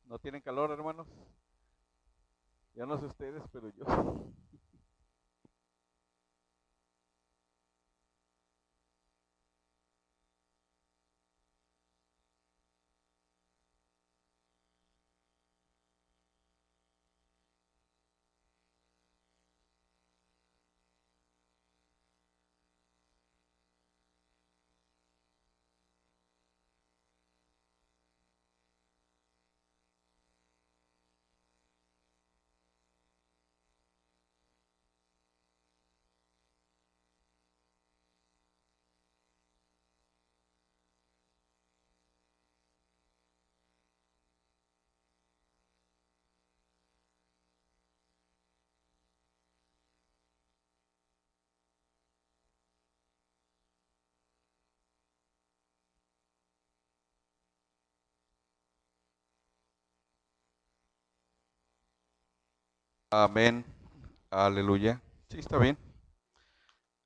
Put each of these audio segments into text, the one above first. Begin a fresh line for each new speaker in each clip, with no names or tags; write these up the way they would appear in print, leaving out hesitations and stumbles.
¿No tienen calor, hermanos? Ya no sé ustedes, pero yo. Amén. Aleluya. Sí, está bien.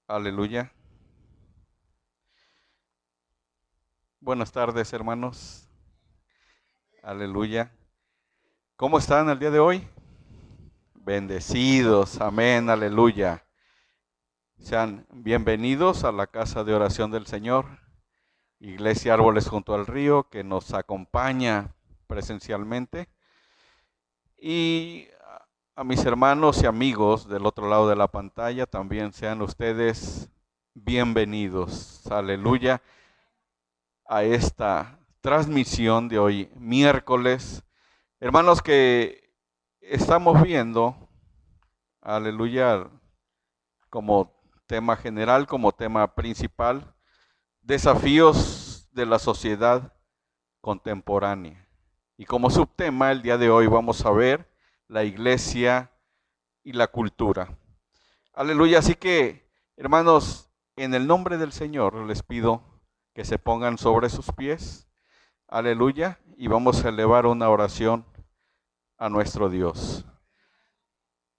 Aleluya. Buenas tardes, hermanos. Aleluya. ¿Cómo están el día de hoy? Bendecidos. Amén. Aleluya. Sean bienvenidos a la casa de oración del Señor, Iglesia Árboles junto al Río, que nos acompaña presencialmente. Y a mis hermanos y amigos del otro lado de la pantalla, también sean ustedes bienvenidos. Aleluya. A esta transmisión de hoy, miércoles. Hermanos, que estamos viendo, aleluya, como tema general, como tema principal, desafíos de la sociedad contemporánea. Y como subtema, el día de hoy vamos a ver la iglesia y la cultura. Aleluya, así que, hermanos, en el nombre del Señor les pido que se pongan sobre sus pies. Aleluya, y vamos a elevar una oración a nuestro Dios.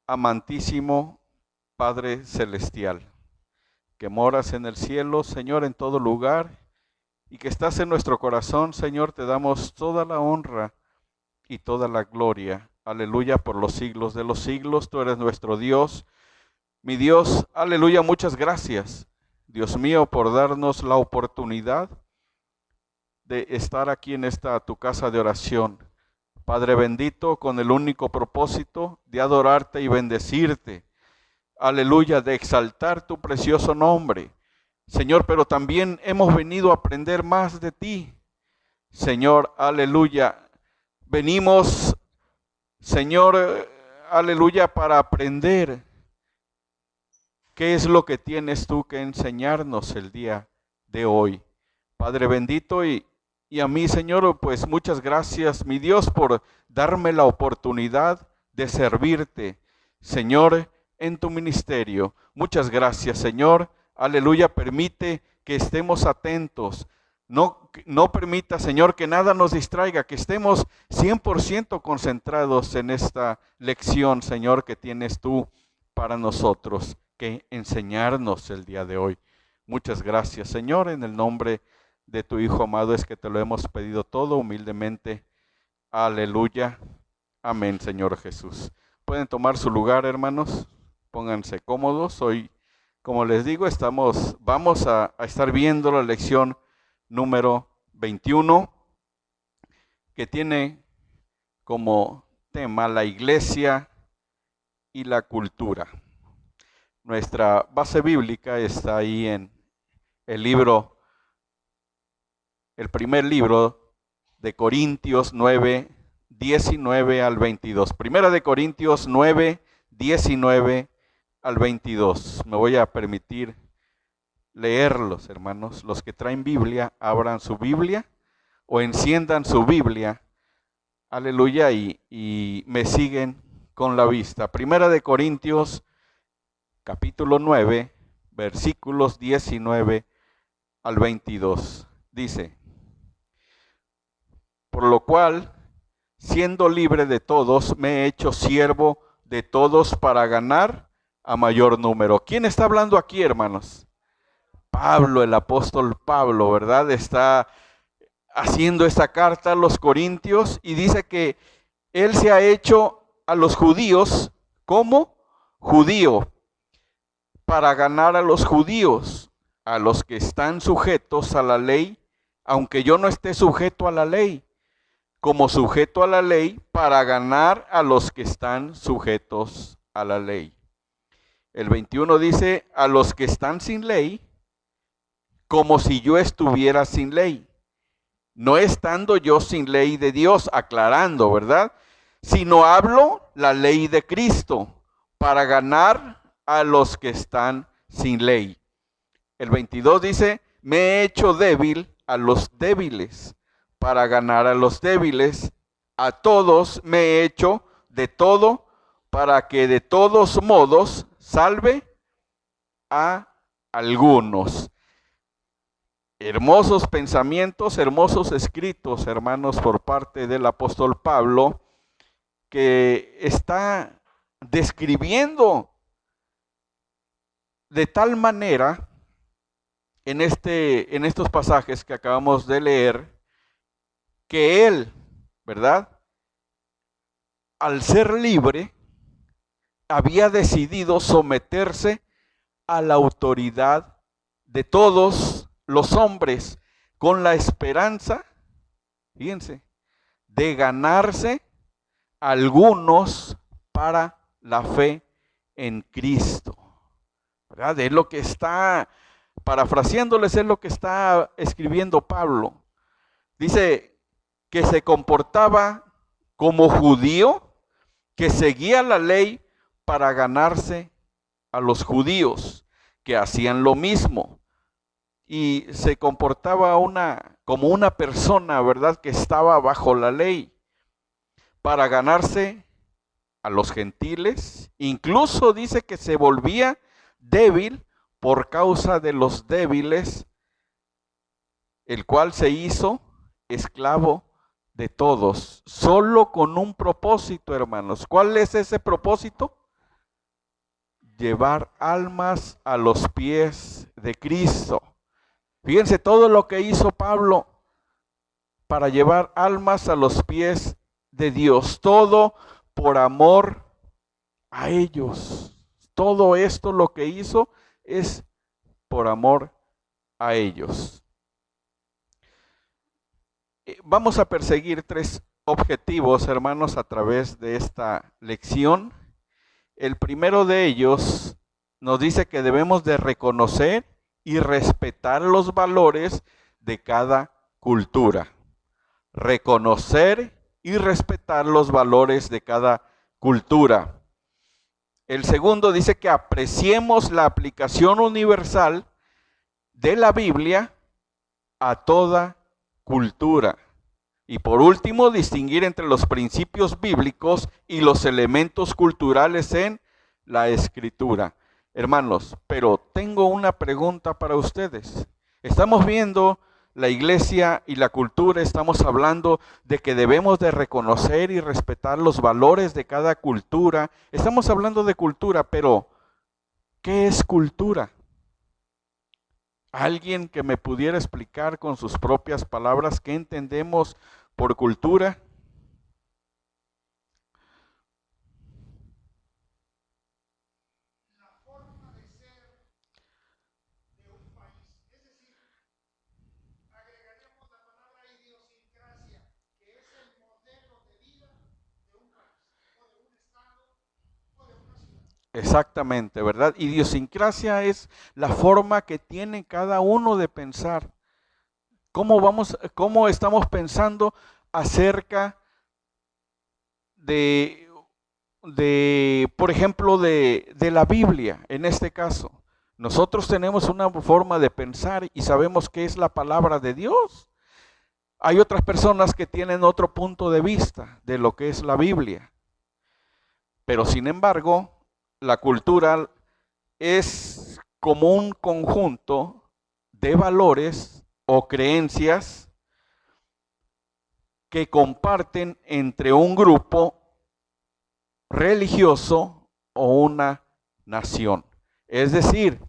Amantísimo Padre Celestial, que moras en el cielo, Señor, en todo lugar, y que estás en nuestro corazón, Señor, te damos toda la honra y toda la gloria. Aleluya, por los siglos de los siglos, tú eres nuestro Dios. Mi Dios, aleluya, muchas gracias, Dios mío, por darnos la oportunidad de estar aquí en esta tu casa de oración. Padre bendito, con el único propósito de adorarte y bendecirte. Aleluya, de exaltar tu precioso nombre. Señor, pero también hemos venido a aprender más de ti. Señor, aleluya. Venimos, Señor, aleluya, para aprender qué es lo que tienes tú que enseñarnos el día de hoy. Padre bendito, y a mí, Señor, pues muchas gracias, mi Dios, por darme la oportunidad de servirte, Señor, en tu ministerio. Muchas gracias, Señor. Aleluya, permite que estemos atentos. No permita, Señor, que nada nos distraiga, que estemos 100% concentrados en esta lección, Señor, que tienes tú para nosotros, que enseñarnos el día de hoy. Muchas gracias, Señor, en el nombre de tu Hijo amado es que te lo hemos pedido todo humildemente. Aleluya. Amén, Señor Jesús. Pueden tomar su lugar, hermanos. Pónganse cómodos. Hoy, como les digo, vamos a estar viendo la lección número 21, que tiene como tema la iglesia y la cultura. Nuestra base bíblica está ahí en el primer libro de Corintios 9, 19 al 22. Primera de Corintios 9, 19 al 22. Me voy a permitir leerlos, hermanos. Los que traen Biblia, abran su Biblia o enciendan su Biblia. Aleluya, y me siguen con la vista. Primera de Corintios, capítulo 9, versículos 19 al 22. Dice: por lo cual, siendo libre de todos, me he hecho siervo de todos para ganar a mayor número. ¿Quién está hablando aquí, hermanos? Pablo, el apóstol Pablo, ¿verdad? Está haciendo esta carta a los corintios y dice que él se ha hecho a los judíos como judío para ganar a los judíos, a los que están sujetos a la ley, aunque yo no esté sujeto a la ley, como sujeto a la ley para ganar a los que están sujetos a la ley. El 21 dice, a los que están sin ley, como si yo estuviera sin ley. No estando yo sin ley de Dios, aclarando, ¿verdad? Sino hablo la ley de Cristo para ganar a los que están sin ley. El 22 dice, me he hecho débil a los débiles para ganar a los débiles. A todos me he hecho de todo para que de todos modos salve a algunos. Hermosos pensamientos, hermosos escritos, hermanos, por parte del apóstol Pablo, que está describiendo de tal manera en estos pasajes que acabamos de leer, que él, ¿verdad?, al ser libre, había decidido someterse a la autoridad de todos los hombres, con la esperanza, fíjense, de ganarse algunos para la fe en Cristo. ¿Verdad? Es lo que está, parafraseándoles, es lo que está escribiendo Pablo. Dice que se comportaba como judío, que seguía la ley para ganarse a los judíos, que hacían lo mismo. Y se comportaba como una persona, ¿verdad?, que estaba bajo la ley, para ganarse a los gentiles. Incluso dice que se volvía débil por causa de los débiles, el cual se hizo esclavo de todos, solo con un propósito, hermanos. ¿Cuál es ese propósito? Llevar almas a los pies de Cristo. Fíjense todo lo que hizo Pablo para llevar almas a los pies de Dios, todo por amor a ellos. Todo esto lo que hizo es por amor a ellos. Vamos a perseguir 3 objetivos, hermanos, a través de esta lección. El primero de ellos nos dice que debemos de reconocer y respetar los valores de cada cultura. Reconocer y respetar los valores de cada cultura. El segundo dice que apreciemos la aplicación universal de la Biblia a toda cultura. Y por último, distinguir entre los principios bíblicos y los elementos culturales en la Escritura. Hermanos, pero tengo una pregunta para ustedes. Estamos viendo la iglesia y la cultura, estamos hablando de que debemos de reconocer y respetar los valores de cada cultura. Estamos hablando de cultura, pero ¿qué es cultura? ¿Alguien que me pudiera explicar con sus propias palabras qué entendemos por cultura?
La forma de ser de un país. Es decir, agregaríamos la palabra idiosincrasia, que es el modelo de vida de un país, o de un estado, o de una ciudad.
Exactamente, ¿verdad? Idiosincrasia es la forma que tiene cada uno de pensar. ¿Cómo estamos pensando acerca de por ejemplo, de la Biblia, en este caso? Nosotros tenemos una forma de pensar y sabemos qué es la palabra de Dios. Hay otras personas que tienen otro punto de vista de lo que es la Biblia. Pero sin embargo, la cultura es como un conjunto de valores o creencias que comparten entre un grupo religioso o una nación. Es decir,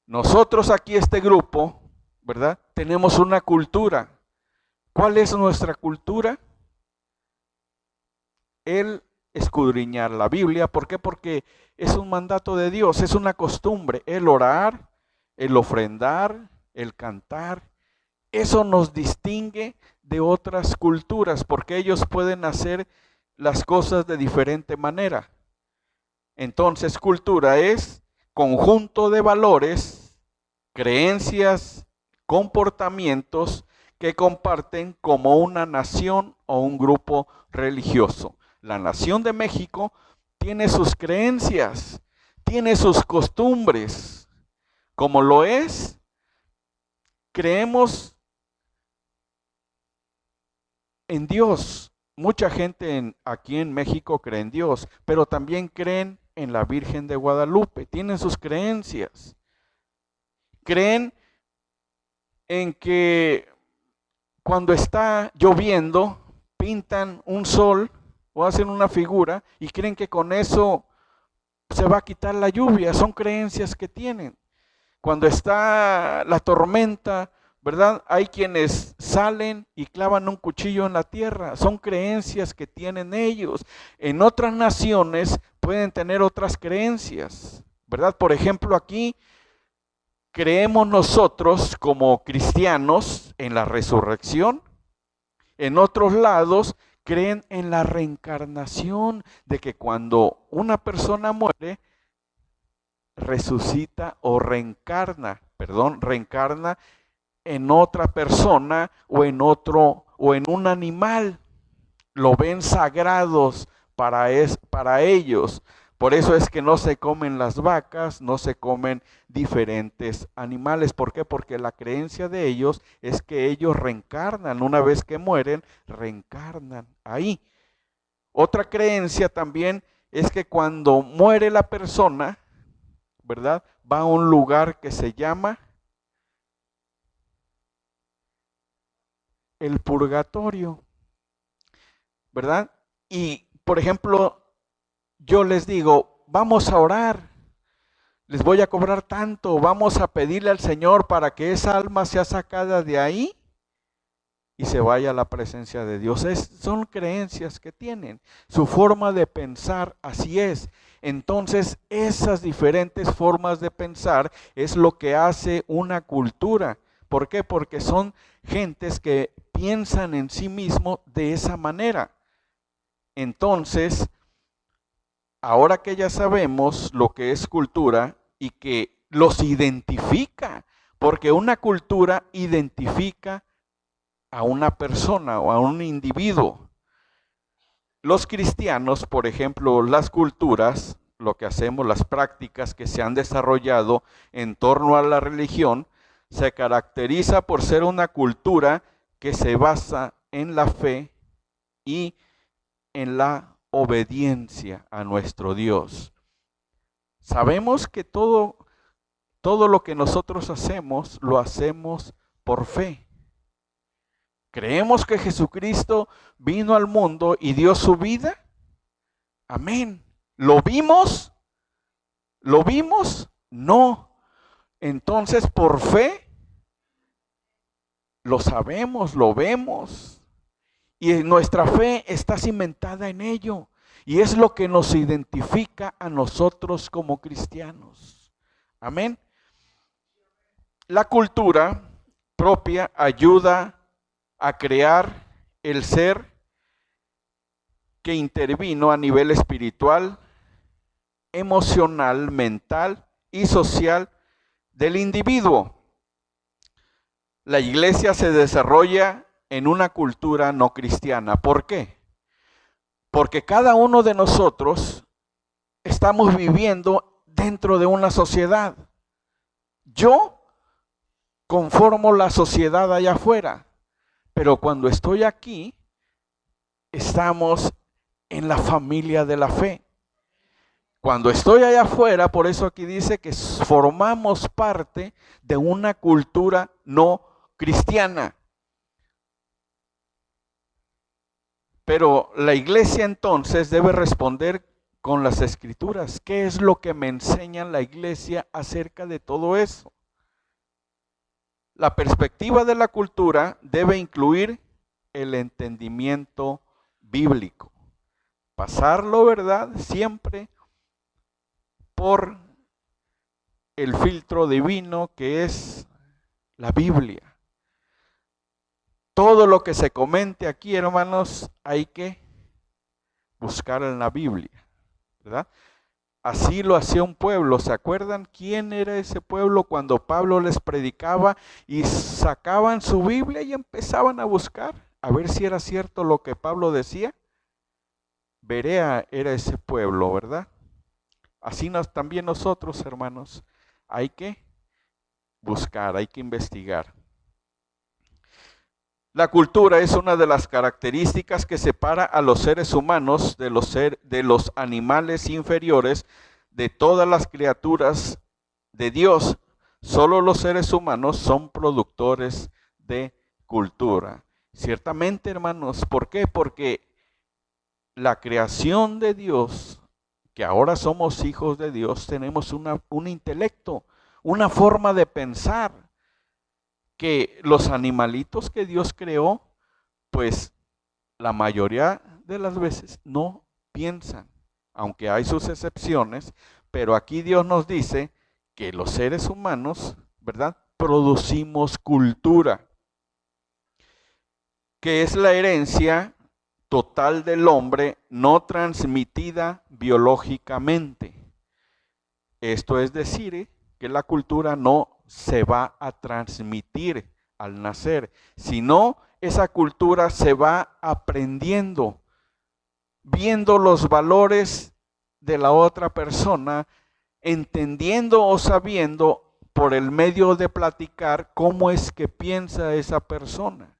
nosotros aquí, este grupo, ¿verdad?, tenemos una cultura, ¿Cuál es nuestra cultura? El escudriñar la Biblia. ¿Por qué? Porque es un mandato de Dios, es una costumbre. El orar, el ofrendar, el cantar. Eso nos distingue de otras culturas, porque ellos pueden hacer las cosas de diferente manera. Entonces, cultura es conjunto de valores, creencias, comportamientos que comparten como una nación o un grupo religioso. La nación de México tiene sus creencias, tiene sus costumbres. Como lo es, creemos en Dios. Mucha gente aquí en México cree en Dios, pero también creen en la Virgen de Guadalupe. Tienen sus creencias. Creen en que cuando está lloviendo, pintan un sol o hacen una figura y creen que con eso se va a quitar la lluvia. Son creencias que tienen. Cuando está la tormenta, ¿verdad? Hay quienes salen y clavan un cuchillo en la tierra. Son creencias que tienen ellos. En otras naciones pueden tener otras creencias, ¿verdad? Por ejemplo, aquí creemos nosotros como cristianos en la resurrección. En otros lados creen en la reencarnación, de que cuando una persona muere, resucita o reencarna en otra persona o en otro o en un animal. Lo ven sagrados para ellos. Por eso es que no se comen las vacas, no se comen diferentes animales. ¿Por qué? Porque la creencia de ellos es que ellos reencarnan. Una vez que mueren, reencarnan ahí. Otra creencia también es que cuando muere la persona, ¿verdad? Va a un lugar que se llama el purgatorio, ¿verdad? Y, por ejemplo, yo les digo, vamos a orar, les voy a cobrar tanto, vamos a pedirle al Señor para que esa alma sea sacada de ahí y se vaya a la presencia de Dios. Son creencias que tienen, su forma de pensar así es. Entonces, esas diferentes formas de pensar es lo que hace una cultura. ¿Por qué? Porque son gentes que piensan en sí mismos de esa manera. Entonces, ahora que ya sabemos lo que es cultura y que los identifica, porque una cultura identifica a una persona o a un individuo. Los cristianos, por ejemplo, las culturas, lo que hacemos, las prácticas que se han desarrollado en torno a la religión, se caracteriza por ser una cultura que se basa en la fe y en la obediencia a nuestro Dios. Sabemos que todo lo que nosotros hacemos, lo hacemos por fe. ¿Creemos que Jesucristo vino al mundo y dio su vida? Amén. ¿Lo vimos? ¿Lo vimos? No. Entonces, por fe, lo sabemos, lo vemos. Y nuestra fe está cimentada en ello. Y es lo que nos identifica a nosotros como cristianos. Amén. La cultura propia ayuda a crear el ser que intervino a nivel espiritual, emocional, mental y social del individuo. La iglesia se desarrolla en una cultura no cristiana. ¿Por qué? Porque cada uno de nosotros estamos viviendo dentro de una sociedad. Yo conformo la sociedad allá afuera, pero cuando estoy aquí, estamos en la familia de la fe. Cuando estoy allá afuera, por eso aquí dice que formamos parte de una cultura no cristiana. Pero la iglesia entonces debe responder con las escrituras. ¿Qué es lo que me enseña la iglesia acerca de todo eso? La perspectiva de la cultura debe incluir el entendimiento bíblico. Pasarlo, ¿verdad? Siempre por el filtro divino que es la Biblia. Todo lo que se comente aquí, hermanos, hay que buscar en la Biblia, ¿verdad? Así lo hacía un pueblo. ¿Se acuerdan quién era ese pueblo cuando Pablo les predicaba y sacaban su Biblia y empezaban a buscar a ver si era cierto lo que Pablo decía? Berea era ese pueblo, ¿verdad? Así también nosotros, hermanos, hay que buscar, hay que investigar. La cultura es una de las características que separa a los seres humanos de los animales inferiores, de todas las criaturas de Dios. Solo los seres humanos son productores de cultura. Ciertamente, hermanos, ¿por qué? Porque la creación de Dios, que ahora somos hijos de Dios, tenemos un intelecto, una forma de pensar, que los animalitos que Dios creó, pues la mayoría de las veces no piensan, aunque hay sus excepciones, pero aquí Dios nos dice que los seres humanos, ¿verdad?, producimos cultura, que es la herencia total del hombre no transmitida biológicamente. Esto es decir, que la cultura no se va a transmitir al nacer, sino esa cultura se va aprendiendo, viendo los valores de la otra persona, entendiendo o sabiendo por el medio de platicar cómo es que piensa esa persona.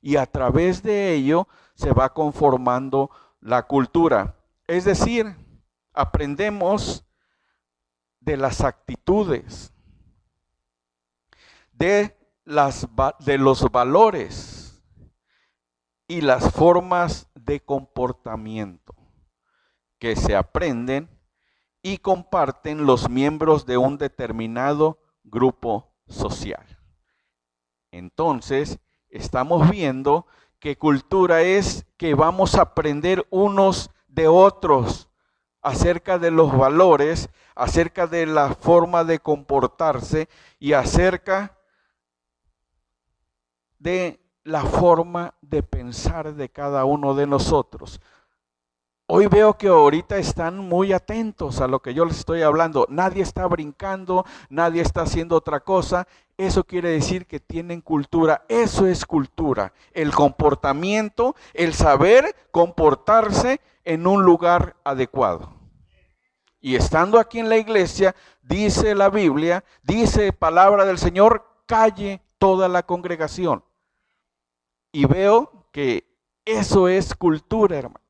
Y a través de ello se va conformando la cultura. Es decir, aprendemos de las actitudes, de los valores y las formas de comportamiento que se aprenden y comparten los miembros de un determinado grupo social. Entonces, estamos viendo que cultura es que vamos a aprender unos de otros acerca de los valores, acerca de la forma de comportarse y acerca de la forma de pensar de cada uno de nosotros. Hoy veo que ahorita están muy atentos a lo que yo les estoy hablando. Nadie está brincando, nadie está haciendo otra cosa. Eso quiere decir que tienen cultura. Eso es cultura. El comportamiento, el saber comportarse en un lugar adecuado. Y estando aquí en la iglesia, dice la Biblia, dice palabra del Señor, calle toda la congregación. Y veo que eso es cultura, hermanos.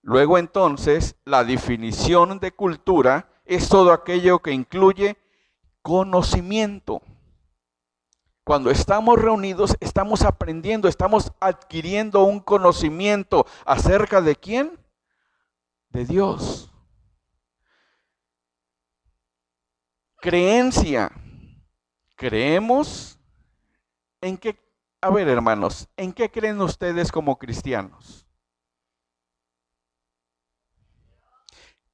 Luego entonces, la definición de cultura es todo aquello que incluye conocimiento. Cuando estamos reunidos, estamos aprendiendo, estamos adquiriendo un conocimiento acerca de ¿quién? De Dios. Creencia. Creemos en qué. A ver, hermanos, ¿en qué creen ustedes como cristianos?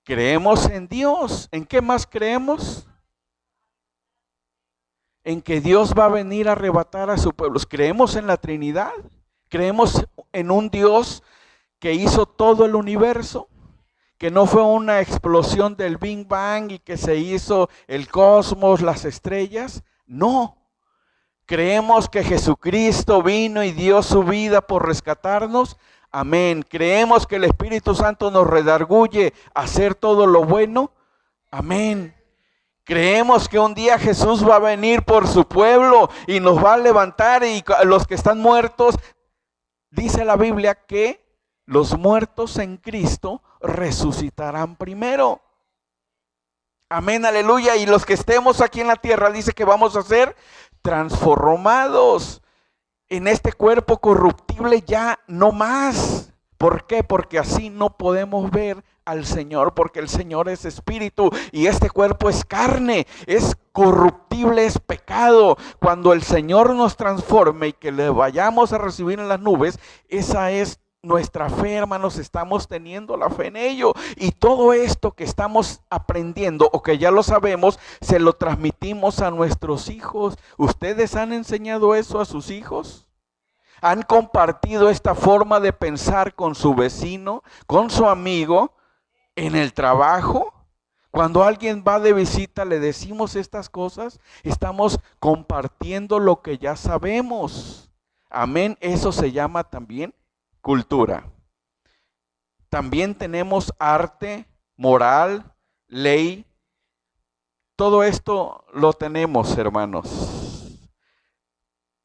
Creemos en Dios. ¿En qué más creemos? En que Dios va a venir a arrebatar a su pueblo. Creemos en la Trinidad. Creemos en un Dios que hizo todo el universo, que no fue una explosión del Big Bang y que se hizo el cosmos, las estrellas. No. Creemos que Jesucristo vino y dio su vida por rescatarnos. Amén. Creemos que el Espíritu Santo nos redarguye a hacer todo lo bueno. Amén. Creemos que un día Jesús va a venir por su pueblo y nos va a levantar, y los que están muertos, dice la Biblia que los muertos en Cristo resucitarán primero. Amén, aleluya. Y los que estemos aquí en la tierra, dice que vamos a ser transformados en este cuerpo corruptible, ya no más. ¿Por qué? Porque así no podemos ver al Señor, porque el Señor es espíritu y este cuerpo es carne, es corruptible, es pecado. glorificado. Cuando el Señor nos transforme y que le vayamos a recibir en las nubes, esa es nuestra fe, hermanos. Estamos teniendo la fe en ello. Y todo esto que estamos aprendiendo o que ya lo sabemos, se lo transmitimos a nuestros hijos. ¿Ustedes han enseñado eso a sus hijos? ¿Han compartido esta forma de pensar con su vecino, con su amigo, en el trabajo? Cuando alguien va de visita, le decimos estas cosas. Estamos compartiendo lo que ya sabemos. Amén. Eso se llama también cultura. También tenemos arte, moral, ley. Todo esto lo tenemos, hermanos.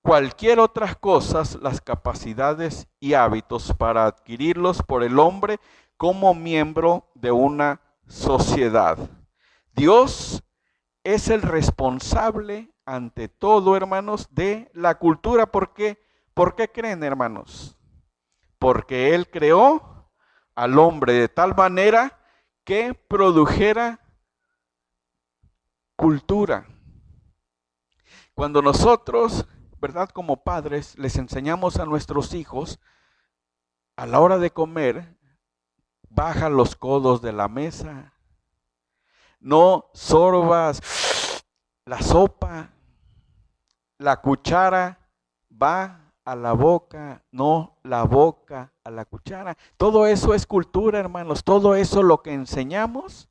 Cualquier otras cosas, las capacidades y hábitos para adquirirlos por el hombre como miembro de una sociedad. Dios es el responsable ante todo, hermanos, de la cultura. ¿Por qué? ¿Por qué creen, hermanos? Porque Él creó al hombre de tal manera que produjera cultura. Cuando nosotros, ¿verdad?, como padres, les enseñamos a nuestros hijos, a la hora de comer, baja los codos de la mesa, no sorbas la sopa, la cuchara va a la boca, no la boca a la cuchara. Todo eso es cultura, hermanos. Todo eso lo que enseñamos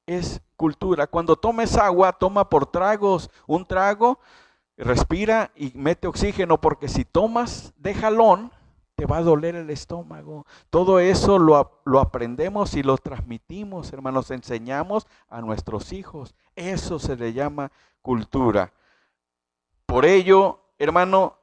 es cultura. Cuando tomes agua, toma por tragos. Un trago, respira y mete oxígeno, porque si tomas de jalón, te va a doler el estómago. Todo eso lo aprendemos y lo transmitimos, hermanos. Enseñamos a nuestros hijos. Eso se le llama cultura. Por ello, hermano,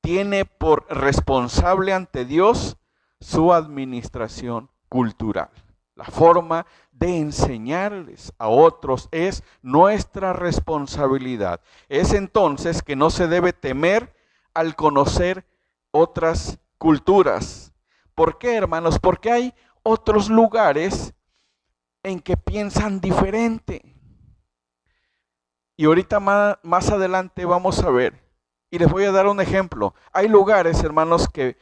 tiene por responsable ante Dios su administración cultural. La forma de enseñarles a otros es nuestra responsabilidad. Es entonces que no se debe temer al conocer otras culturas. ¿Por qué, hermanos? Porque hay otros lugares en que piensan diferente. Y ahorita más adelante vamos a ver, y les voy a dar un ejemplo. Hay lugares, hermanos, que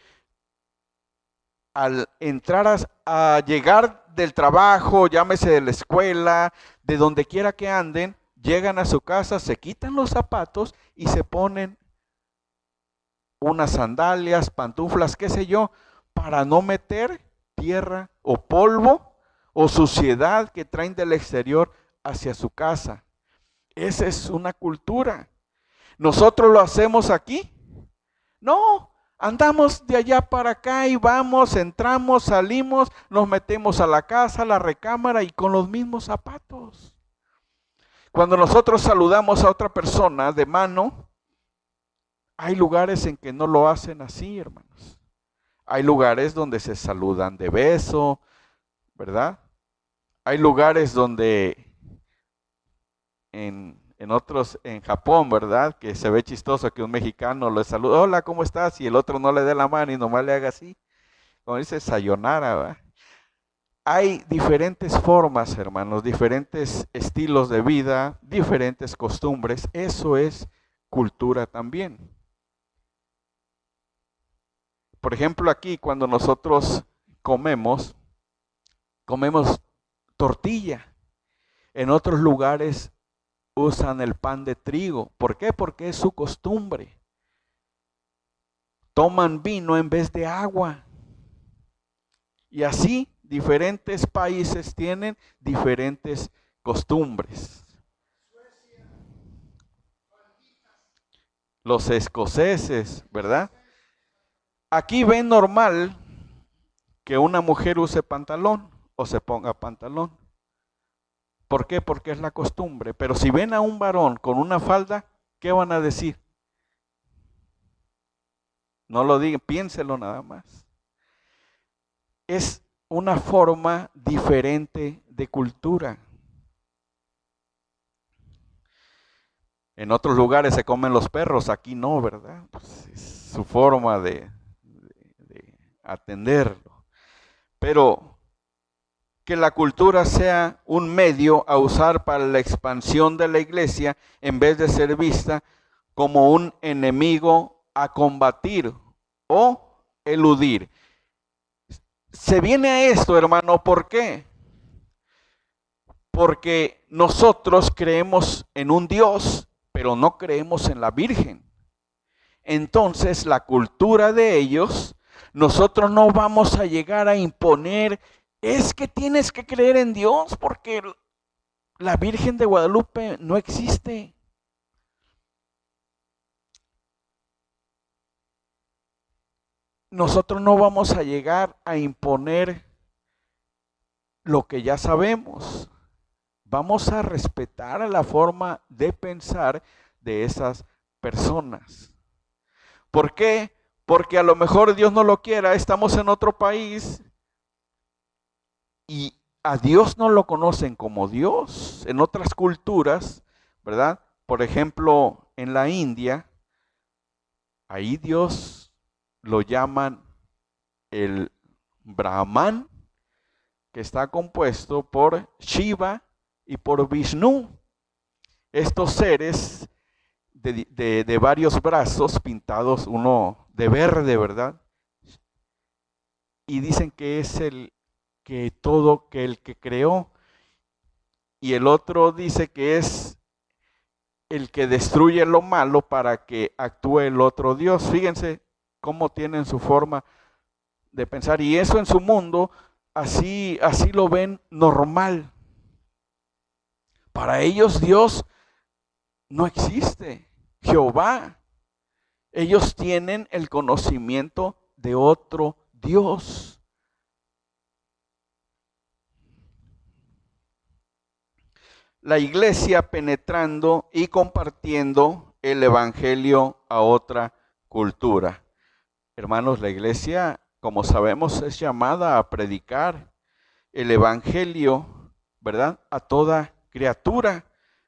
al entrar a llegar del trabajo, llámese de la escuela, de donde quiera que anden, llegan a su casa, se quitan los zapatos y se ponen unas sandalias, pantuflas, qué sé yo, para no meter tierra o polvo o suciedad que traen del exterior hacia su casa. Esa es una cultura. ¿Nosotros lo hacemos aquí? No, andamos de allá para acá y vamos, entramos, salimos, nos metemos a la casa, a la recámara y con los mismos zapatos. Cuando nosotros saludamos a otra persona de mano, hay lugares en que no lo hacen así, hermanos. Hay lugares donde se saludan de beso, ¿verdad? Hay lugares donde en otros, en Japón, ¿verdad?, que se ve chistoso que un mexicano le saluda, hola, ¿cómo estás? Y el otro no le dé la mano y nomás le haga así. Como dice, sayonara, ¿verdad? Hay diferentes formas, hermanos, diferentes estilos de vida, diferentes costumbres. Eso es cultura también. Por ejemplo, aquí cuando nosotros comemos tortilla. En otros lugares usan el pan de trigo. ¿Por qué? Porque es su costumbre. Toman vino en vez de agua. Y así diferentes países tienen diferentes costumbres. Los escoceses, ¿verdad? Aquí ven normal que una mujer use pantalón o se ponga pantalón. ¿Por qué? Porque es la costumbre. Pero si ven a un varón con una falda, ¿qué van a decir? No lo digan, piénselo nada más. Es una forma diferente de cultura. En otros lugares se comen los perros, aquí no, ¿verdad? Pues es su forma de atenderlo. Pero que la cultura sea un medio a usar para la expansión de la iglesia en vez de ser vista como un enemigo a combatir o eludir. Se viene a esto, hermano, ¿por qué? Porque nosotros creemos en un Dios, pero no creemos en la Virgen. Entonces, la cultura de ellos, nosotros no vamos a llegar a imponer, es que tienes que creer en Dios porque la Virgen de Guadalupe no existe. Nosotros no vamos a llegar a imponer lo que ya sabemos. Vamos a respetar la forma de pensar de esas personas. ¿Por qué? Porque a lo mejor Dios no lo quiera, estamos en otro país y a Dios no lo conocen como Dios. En otras culturas, ¿verdad? Por ejemplo, en la India, ahí Dios lo llaman el Brahman, que está compuesto por Shiva y por Vishnu. Estos seres de varios brazos pintados, uno de verde, ¿verdad? Y dicen que es el que creó, y el otro dice que es el que destruye lo malo para que actúe el otro Dios. Fíjense cómo tienen su forma de pensar, y eso en su mundo así lo ven normal. Para ellos Dios no existe, Jehová. Ellos tienen el conocimiento de otro Dios. La iglesia penetrando y compartiendo el evangelio a otra cultura. Hermanos, la iglesia, como sabemos, es llamada a predicar el evangelio, ¿verdad?, a toda criatura.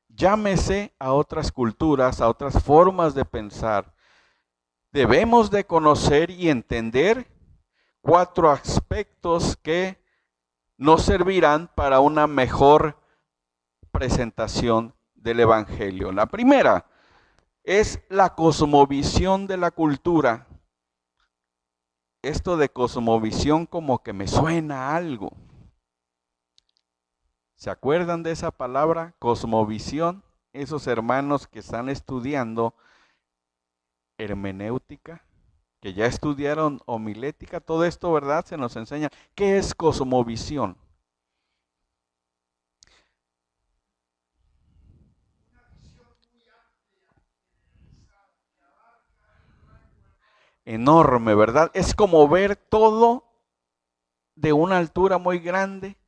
Llámese a otras culturas, a otras formas de pensar. Debemos de conocer y entender 4 aspectos que nos servirán para una mejor presentación del evangelio. La primera es la cosmovisión de la cultura. Esto de cosmovisión como que me suena a algo. ¿Se acuerdan de esa palabra, cosmovisión? Esos hermanos que están estudiando hermenéutica, que ya estudiaron homilética, todo esto, ¿verdad? Se nos enseña. ¿Qué es cosmovisión? Enorme, ¿verdad? Es como ver todo de una altura muy grande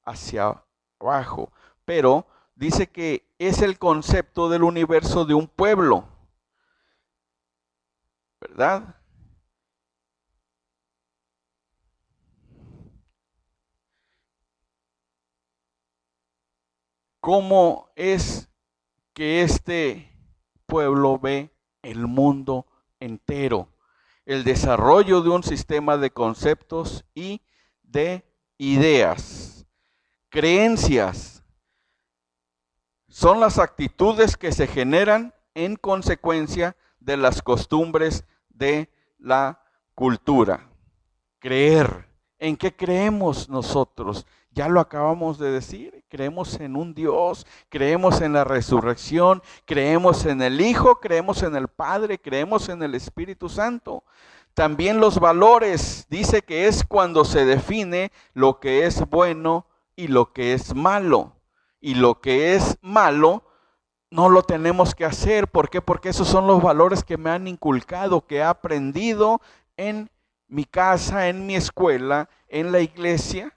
hacia abajo, pero dice que es el concepto del universo de un pueblo, ¿verdad? ¿Cómo es que este pueblo ve el mundo entero? El desarrollo de un sistema de conceptos y de ideas. Creencias son las actitudes que se generan en consecuencia de las costumbres de la cultura. Creer. ¿En qué creemos nosotros? Ya lo acabamos de decir, creemos en un Dios, creemos en la resurrección, creemos en el Hijo, creemos en el Padre, creemos en el Espíritu Santo. También los valores, dice que es cuando se define lo que es bueno y lo que es malo. Y lo que es malo no lo tenemos que hacer. ¿Por qué? Porque esos son los valores que me han inculcado, que he aprendido en mi casa, en mi escuela, en la iglesia.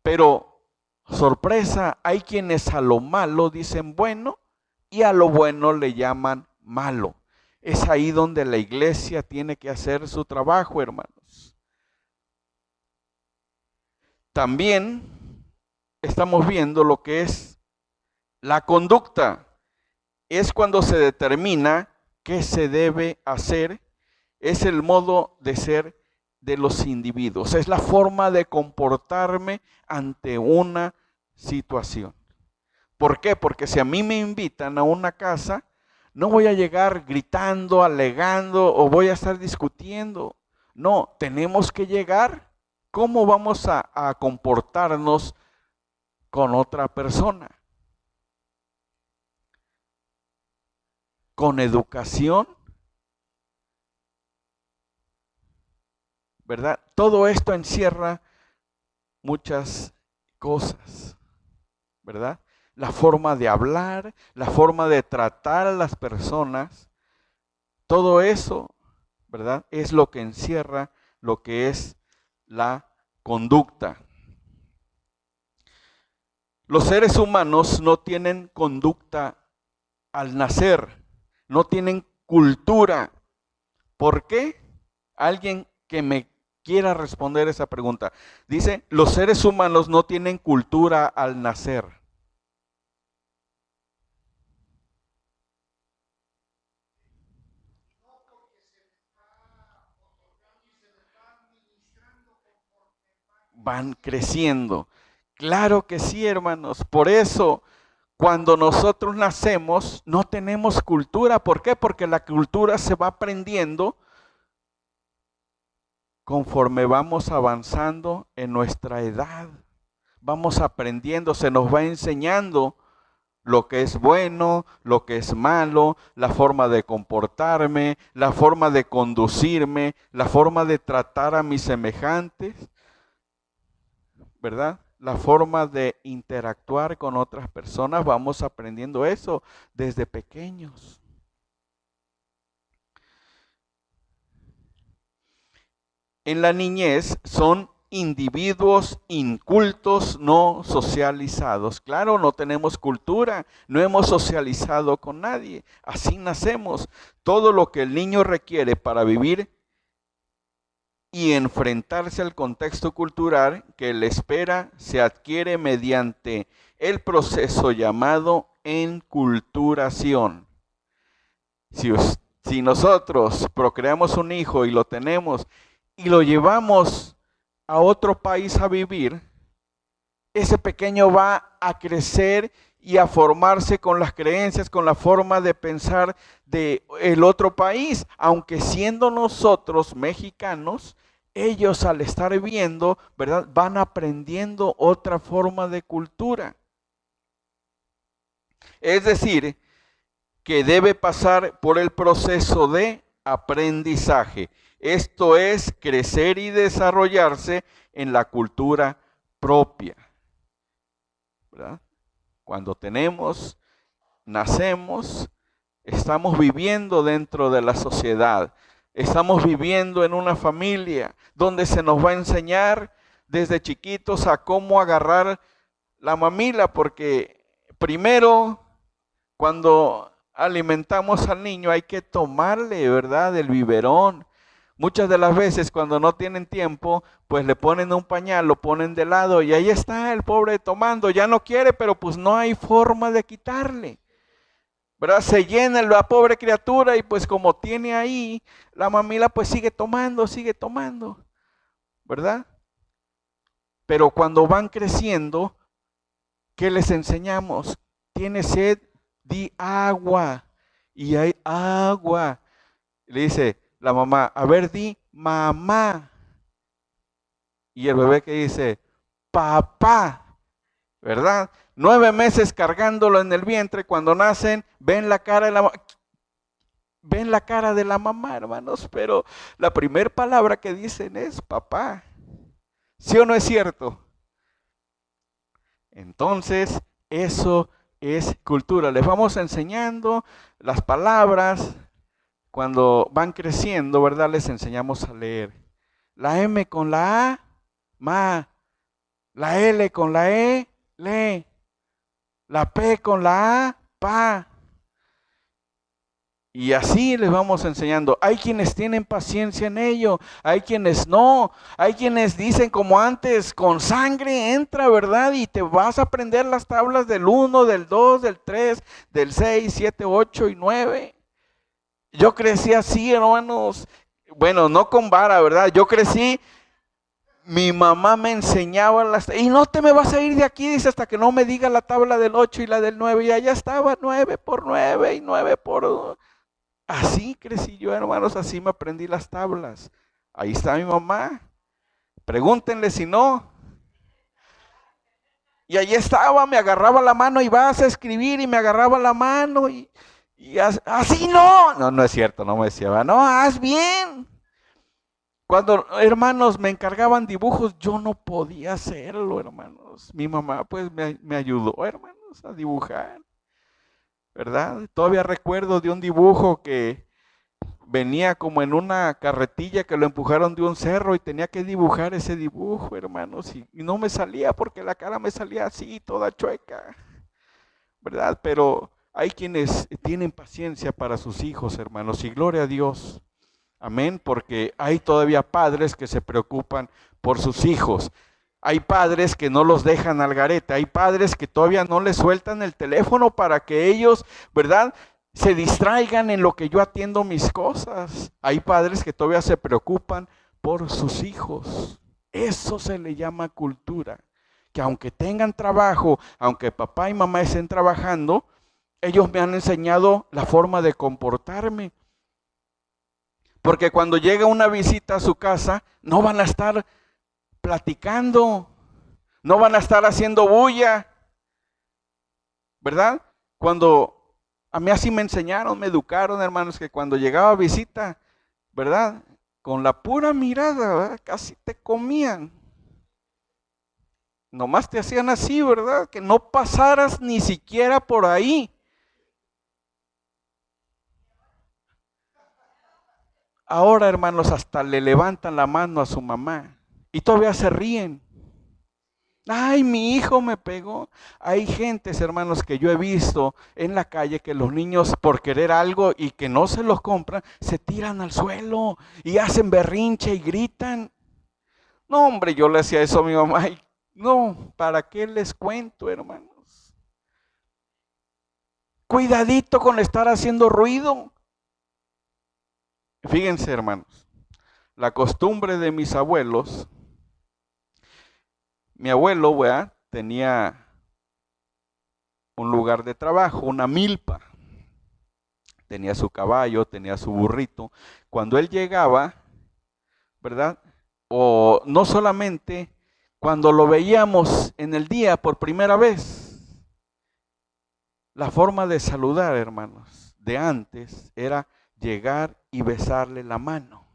Pero, sorpresa, hay quienes a lo malo dicen bueno y a lo bueno le llaman malo. Es ahí donde la iglesia tiene que hacer su trabajo, hermanos. También estamos viendo lo que es la conducta. Es cuando se determina qué se debe hacer. Es el modo de ser de los individuos, es la forma de comportarme ante una situación. ¿Por qué? Porque si a mí me invitan a una casa, no voy a llegar gritando, alegando o voy a estar discutiendo. No, tenemos que llegar. ¿Cómo vamos a comportarnos con otra persona? Con educación, ¿verdad? Todo esto encierra muchas cosas, ¿verdad? La forma de hablar, la forma de tratar a las personas, todo eso, ¿verdad? Es lo que encierra lo que es la conducta. Los seres humanos no tienen conducta al nacer, no tienen cultura. ¿Por qué? Alguien que me quiera responder esa pregunta. Dice, los seres humanos no tienen cultura al nacer. Van creciendo. Claro que sí, hermanos. Por eso, cuando nosotros nacemos, no tenemos cultura. ¿Por qué? Porque la cultura se va aprendiendo conforme vamos avanzando en nuestra edad. Vamos aprendiendo, se nos va enseñando lo que es bueno, lo que es malo, la forma de comportarme, la forma de conducirme, la forma de tratar a mis semejantes, ¿verdad? La forma de interactuar con otras personas, vamos aprendiendo eso desde pequeños. En la niñez son individuos incultos, no socializados. Claro, no tenemos cultura, no hemos socializado con nadie. Así nacemos. Todo lo que el niño requiere para vivir y enfrentarse al contexto cultural que le espera se adquiere mediante el proceso llamado enculturación. Si nosotros procreamos un hijo y lo tenemos y lo llevamos a otro país a vivir, ese pequeño va a crecer y a formarse con las creencias, con la forma de pensar de el otro país, aunque siendo nosotros mexicanos, ellos al estar viendo, ¿verdad? Van aprendiendo otra forma de cultura. Es decir, que debe pasar por el proceso de aprendizaje. Esto es crecer y desarrollarse en la cultura propia, ¿verdad? Cuando nacemos, estamos viviendo dentro de la sociedad, estamos viviendo en una familia donde se nos va a enseñar desde chiquitos a cómo agarrar la mamila, porque primero, cuando alimentamos al niño hay que tomarle, ¿verdad?, el biberón. Muchas de las veces cuando no tienen tiempo, pues le ponen un pañal, lo ponen de lado y ahí está el pobre tomando. Ya no quiere, pero pues no hay forma de quitarle, ¿verdad? Se llena la pobre criatura y pues como tiene ahí la mamila, pues sigue tomando, ¿verdad? Pero cuando van creciendo, ¿qué les enseñamos? ¿Tiene sed? Di agua. Y hay agua. Le dice la mamá, a ver, di mamá. Y el bebé que dice, papá, ¿verdad? 9 meses cargándolo en el vientre, cuando nacen, ven la cara de la mamá, hermanos, pero la primera palabra que dicen es papá. ¿Sí o no es cierto? Entonces, eso es cultura. Les vamos enseñando las palabras. Cuando van creciendo, ¿verdad? Les enseñamos a leer. La M con la A, ma. La L con la E, le. La P con la A, pa. Y así les vamos enseñando. Hay quienes tienen paciencia en ello, hay quienes no, hay quienes dicen como antes, con sangre entra, ¿verdad? Y te vas a aprender las tablas del 1, del 2, del 3, del 6, 7, 8 y 9. Yo crecí así, hermanos. bueno, no con vara, ¿verdad? Yo crecí, mi mamá me enseñaba y no te me vas a ir de aquí, dice, hasta que no me diga la tabla del 8 y la del 9, y allá estaba 9 por 9 y 9 por... Así crecí yo, hermanos, así me aprendí las tablas. Ahí está mi mamá, pregúntenle si no. Y allí estaba, me agarraba la mano y vas a escribir, y me agarraba la mano y así no. No, no es cierto, no me decía, no, haz bien. Cuando, hermanos, me encargaban dibujos, yo no podía hacerlo, hermanos. Mi mamá pues me ayudó, hermanos, a dibujar, ¿verdad? Todavía recuerdo de un dibujo que venía como en una carretilla que lo empujaron de un cerro y tenía que dibujar ese dibujo, hermanos, y no me salía porque la cara me salía así, toda chueca, ¿verdad? Pero hay quienes tienen paciencia para sus hijos, hermanos, y gloria a Dios. Amén, porque hay todavía padres que se preocupan por sus hijos. Hay padres que no los dejan al garete, hay padres que todavía no les sueltan el teléfono para que ellos, ¿verdad?, se distraigan en lo que yo atiendo mis cosas. Hay padres que todavía se preocupan por sus hijos. Eso se le llama cultura. Que aunque tengan trabajo, aunque papá y mamá estén trabajando, ellos me han enseñado la forma de comportarme. Porque cuando llega una visita a su casa, no van a estar platicando, no van a estar haciendo bulla, ¿verdad? Cuando a mí así me enseñaron, me educaron, hermanos, que cuando llegaba visita, ¿verdad? Con la pura mirada, ¿verdad?, casi te comían. Nomás te hacían así, ¿verdad? Que no pasaras ni siquiera por ahí. Ahora, hermanos, hasta le levantan la mano a su mamá y todavía se ríen. Ay, mi hijo me pegó. Hay gentes, hermanos, que yo he visto en la calle que los niños, por querer algo y que no se los compran, se tiran al suelo y hacen berrinche y gritan. No, hombre, yo le hacía eso a mi mamá y no, ¿para qué les cuento, hermanos? Cuidadito con estar haciendo ruido. Fíjense, hermanos, la costumbre de mis abuelos. Mi abuelo, ¿verdad?, tenía un lugar de trabajo, una milpa. Tenía su caballo, tenía su burrito. Cuando él llegaba, ¿verdad? O no solamente cuando lo veíamos en el día por primera vez, la forma de saludar, hermanos, de antes era llegar y besarle la mano.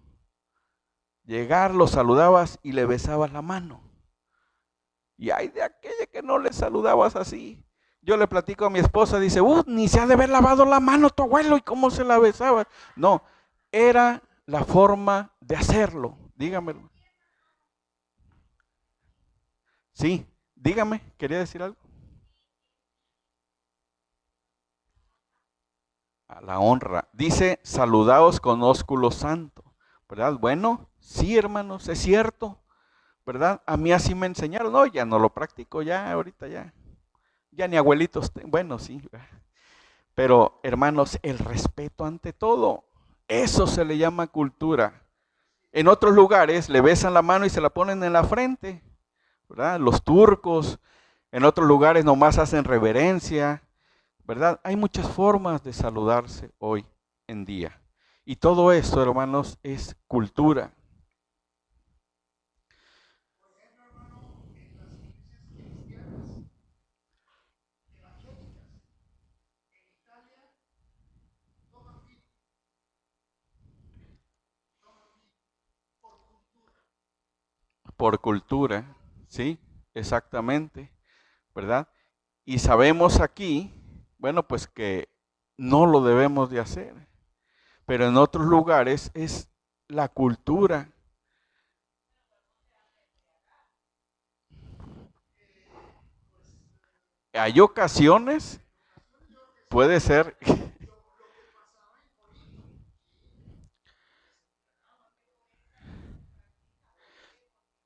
Llegar, lo saludabas y le besabas la mano. Y hay de aquella que no le saludabas así. Yo le platico a mi esposa, dice, ni se ha de haber lavado la mano tu abuelo y cómo se la besaba. No, era la forma de hacerlo. Dígamelo. Sí, dígame, ¿quería decir algo? A la honra. Dice, saludaos con ósculo santo. ¿Verdad? Bueno, sí, hermanos, es cierto. ¿Verdad? A mí así me enseñaron. No, ya no lo practico, ya, ahorita ya. Ya ni abuelitos, bueno, sí. Pero, hermanos, el respeto ante todo. Eso se le llama cultura. En otros lugares le besan la mano y se la ponen en la frente, ¿verdad? Los turcos, en otros lugares nomás hacen reverencia, ¿verdad? Hay muchas formas de saludarse hoy en día. Y todo esto, hermanos, es cultura.
Por ejemplo, hermano, en las iglesias cristianas evangélicas, en Italia, toman vino por cultura.
Por cultura, ¿sí? Exactamente, ¿verdad? Y sabemos aquí, bueno, pues que no lo debemos de hacer. Pero en otros lugares es la cultura. Hay ocasiones, puede ser.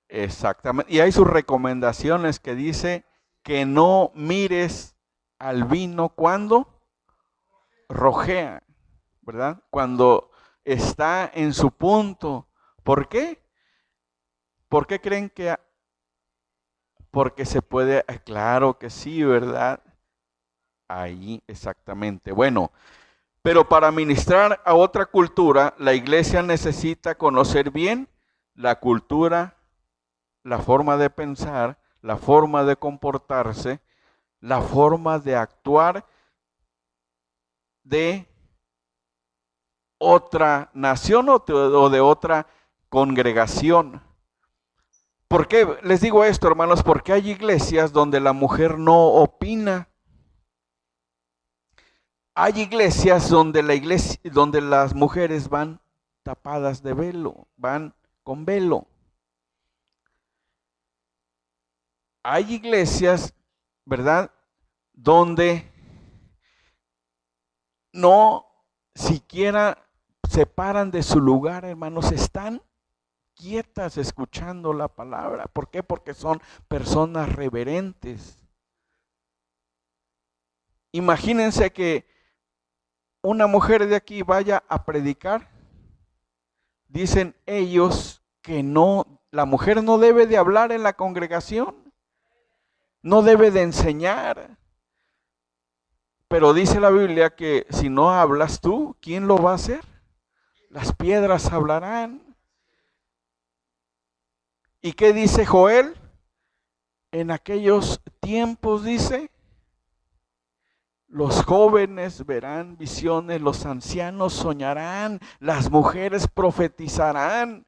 Exactamente. Y hay sus recomendaciones que dice que no mires al vino cuando rojea, ¿verdad? Cuando está en su punto. ¿Por qué? ¿Por qué creen que? Porque se puede, claro que sí, ¿verdad? Ahí exactamente. Bueno, pero para ministrar a otra cultura, la iglesia necesita conocer bien la cultura, la forma de pensar, la forma de comportarse, la forma de actuar de otra nación o de otra congregación. ¿Por qué les digo esto, hermanos? Porque hay iglesias donde la mujer no opina. Hay iglesias donde donde las mujeres van tapadas de velo, van con velo. Hay iglesias, ¿verdad?, donde no siquiera se paran de su lugar, hermanos, están quietas escuchando la palabra. ¿Por qué? Porque son personas reverentes. Imagínense que una mujer de aquí vaya a predicar. Dicen ellos que no, la mujer no debe de hablar en la congregación, no debe de enseñar. Pero dice la Biblia que si no hablas tú, ¿quién lo va a hacer? Las piedras hablarán. ¿Y qué dice Joel? En aquellos tiempos dice, los jóvenes verán visiones, los ancianos soñarán, las mujeres profetizarán.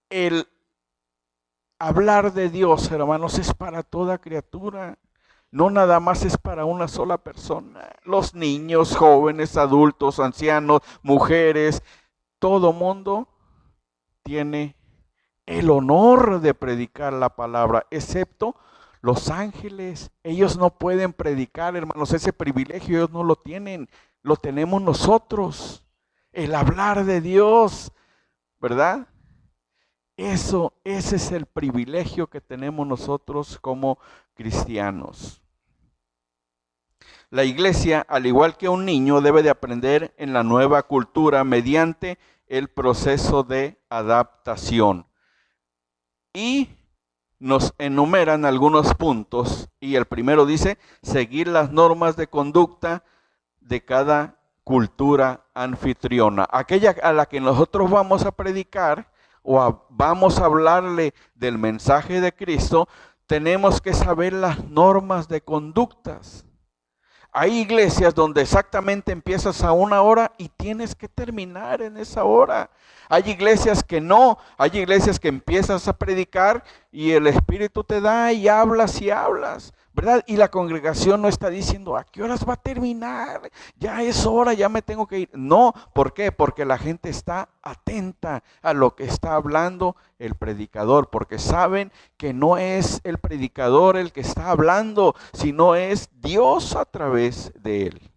El hablar de Dios, hermanos, es para toda criatura. No nada más es para una sola persona. Los niños, jóvenes, adultos, ancianos, mujeres, todo mundo tiene el honor de predicar la palabra, excepto los ángeles. Ellos no pueden predicar, hermanos, ese privilegio ellos no lo tienen, lo tenemos nosotros. El hablar de Dios, ¿verdad? Ese es el privilegio que tenemos nosotros como cristianos. La iglesia, al igual que un niño, debe de aprender en la nueva cultura mediante el proceso de adaptación. Y nos enumeran algunos puntos, y el primero dice, seguir las normas de conducta de cada cultura anfitriona. Aquella a la que nosotros vamos a predicar, vamos a hablarle del mensaje de Cristo, tenemos que saber las normas de conductas. Hay iglesias donde exactamente empiezas a una hora y tienes que terminar en esa hora. Hay iglesias que no, hay iglesias que empiezas a predicar y el Espíritu te da y hablas, ¿verdad? Y la congregación no está diciendo, ¿a qué horas va a terminar? Ya es hora, ya me tengo que ir. No, ¿por qué? Porque la gente está atenta a lo que está hablando el predicador, porque saben que no es el predicador el que está hablando, sino es Dios a través de él.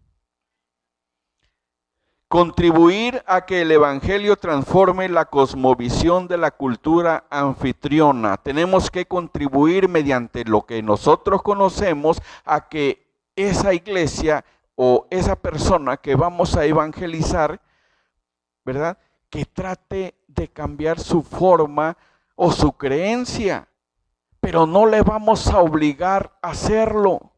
Contribuir a que el evangelio transforme la cosmovisión de la cultura anfitriona. Tenemos que contribuir mediante lo que nosotros conocemos a que esa iglesia o esa persona que vamos a evangelizar, ¿verdad?, que trate de cambiar su forma o su creencia, pero no le vamos a obligar a hacerlo.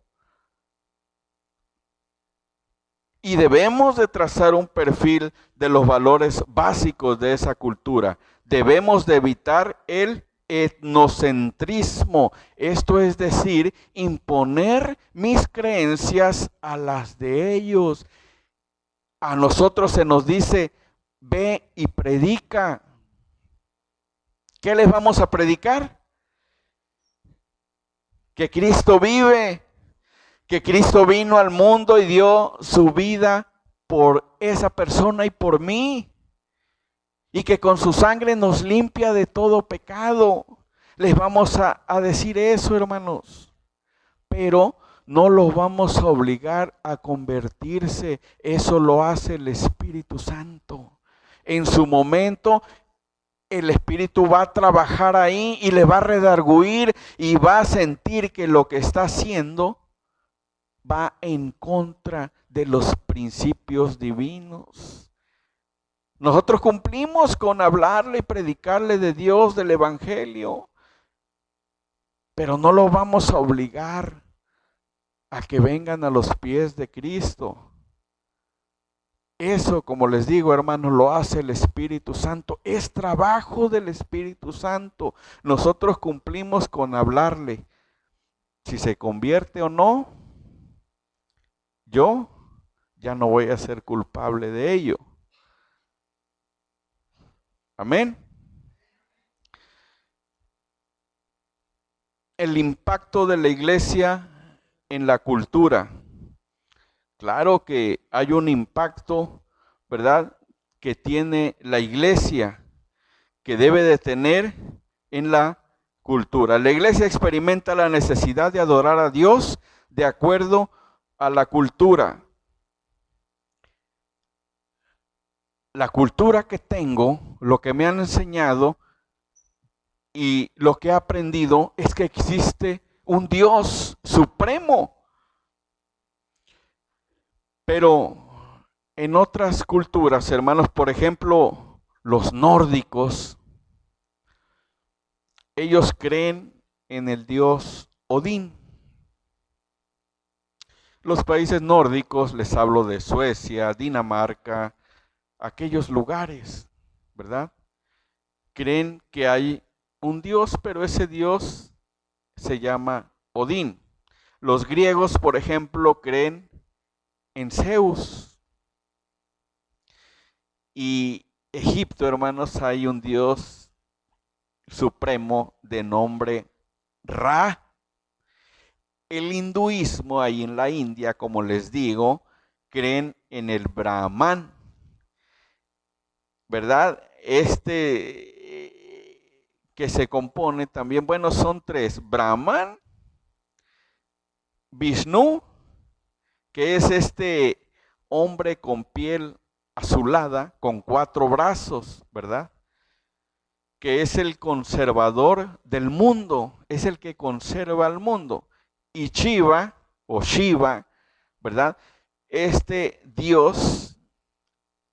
Y debemos de trazar un perfil de los valores básicos de esa cultura. Debemos de evitar el etnocentrismo, esto es decir, imponer mis creencias a las de ellos. A nosotros se nos dice, ve y predica. ¿Qué les vamos a predicar? Que Cristo vive. Que Cristo vino al mundo y dio su vida por esa persona y por mí. Y que con su sangre nos limpia de todo pecado. Les vamos a decir eso, hermanos. Pero no los vamos a obligar a convertirse. Eso lo hace el Espíritu Santo. En su momento, el Espíritu va a trabajar ahí y le va a redarguir y va a sentir que lo que está haciendo va en contra de los principios divinos. Nosotros cumplimos con hablarle y predicarle de Dios, del Evangelio, pero no lo vamos a obligar a que vengan a los pies de Cristo. Eso, como les digo, hermanos, lo hace el Espíritu Santo. Es trabajo del Espíritu Santo. Nosotros cumplimos con hablarle. Si se convierte o no, yo ya no voy a ser culpable de ello. Amén. El impacto de la iglesia en la cultura. Claro que hay un impacto, ¿verdad?, que tiene la iglesia, que debe de tener en la cultura. La iglesia experimenta la necesidad de adorar a Dios de acuerdo a la cultura. La cultura que tengo, lo que me han enseñado y lo que he aprendido es que existe un Dios supremo. Pero en otras culturas, hermanos, por ejemplo, los nórdicos, ellos creen en el dios Odín. Los países nórdicos, les hablo de Suecia, Dinamarca, aquellos lugares, ¿verdad? Creen que hay un dios, pero ese dios se llama Odín. Los griegos, por ejemplo, creen en Zeus. Y Egipto, hermanos, hay un dios supremo de nombre Ra. El hinduismo, ahí en la India, como les digo, creen en el Brahman, ¿verdad? Que se compone también, bueno, son tres: Brahman, Vishnu, que es este hombre con piel azulada, con 4 brazos, ¿verdad?, que es el conservador del mundo, es el que conserva el mundo. Y Shiva, o Shiva, ¿verdad?, este Dios